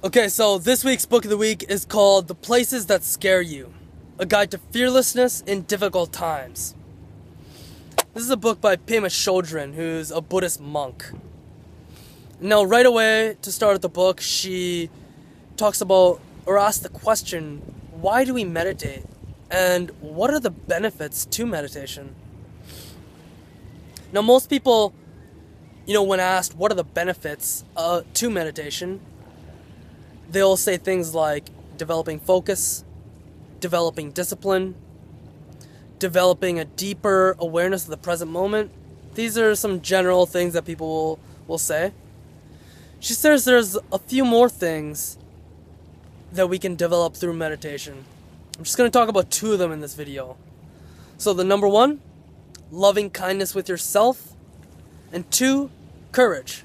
Okay, so this week's book of the week is called The Places That Scare You, A Guide to Fearlessness in Difficult Times. This is a book by Pema Chodron, who's a Buddhist monk. Now, right away, to start the book, she talks about, or asks the question, why do we meditate? And what are the benefits to meditation? Now, most people, when asked what are the benefits to meditation, they'll say things like developing focus, developing discipline, developing a deeper awareness of the present moment. These are some general things that people will say. She says there's a few more things that we can develop through meditation. I'm just going to talk about two of them in this video. So the number one, loving kindness with yourself, and two, courage.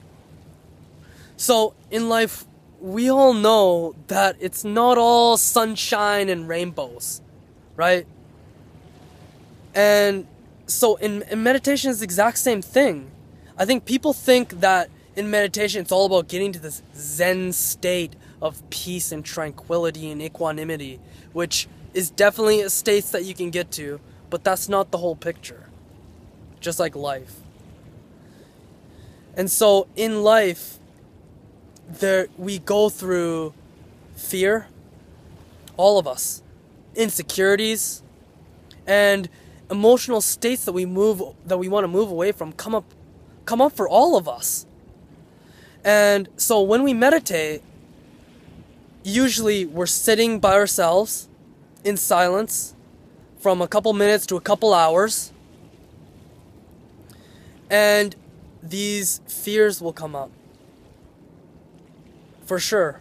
So in life, we all know that it's not all sunshine and rainbows, right? And so in meditation is the exact same thing. I think people think that in meditation it's all about getting to this Zen state of peace and tranquility and equanimity, which is definitely a state that you can get to, but that's not the whole picture. Just like life. And so in life, we go through fear, all of us, insecurities, and emotional states that we want to move away from come up for all of us. And so when we meditate, usually we're sitting by ourselves in silence from a couple minutes to a couple hours, and these fears will come up. For sure.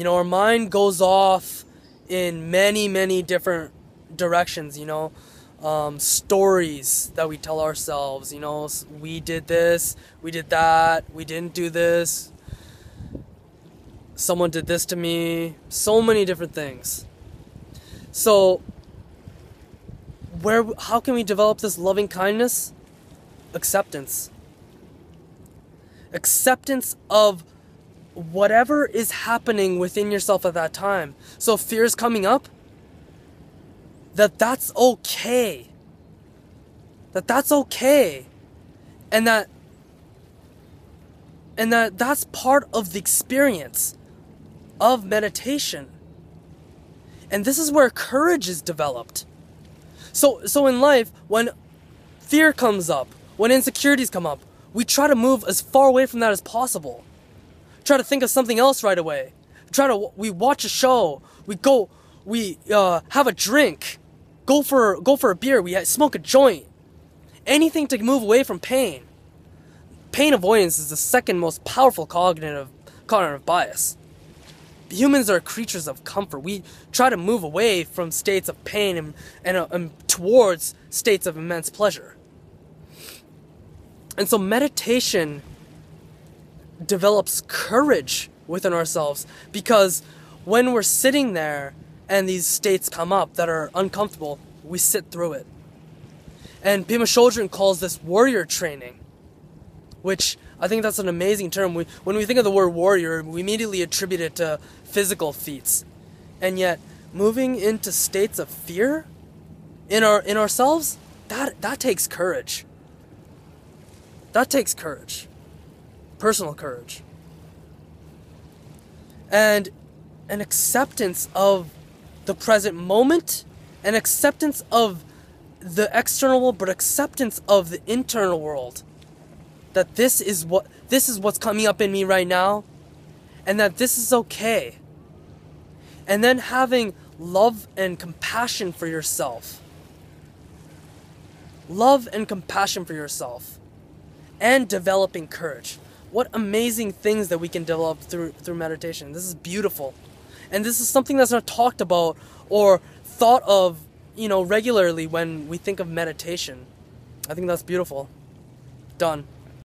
Our mind goes off in many, many different directions, stories that we tell ourselves, we did this, we did that, we didn't do this, someone did this to me, so many different things. So, how can we develop this loving kindness? Acceptance. Acceptance of whatever is happening within yourself at that time. So if fear is coming up, that's okay. That's okay. And that's part of the experience of meditation. And this is where courage is developed. So in life, when fear comes up, when insecurities come up, we try to move as far away from that as possible. Try to think of something else right away. We watch a show. We have a drink. Go for a beer. We smoke a joint. Anything to move away from pain. Pain avoidance is the second most powerful cognitive bias. Humans are creatures of comfort. We try to move away from states of pain and towards states of immense pleasure. And so meditation develops courage within ourselves, because when we're sitting there and these states come up that are uncomfortable, we sit through it. And Pema Chodron calls this warrior training, which I think that's an amazing term. When we think of the word warrior, we immediately attribute it to physical feats. And yet, moving into states of fear in ourselves, that takes courage. That takes courage. Personal courage. And an acceptance of the present moment, an acceptance of the external world, but acceptance of the internal world. That this is what's coming up in me right now, and that this is okay. And then having love and compassion for yourself. Love and compassion for yourself. And developing courage. What amazing things that we can develop through meditation. This is beautiful. And this is something that's not talked about or thought of, regularly when we think of meditation. I think that's beautiful. Done.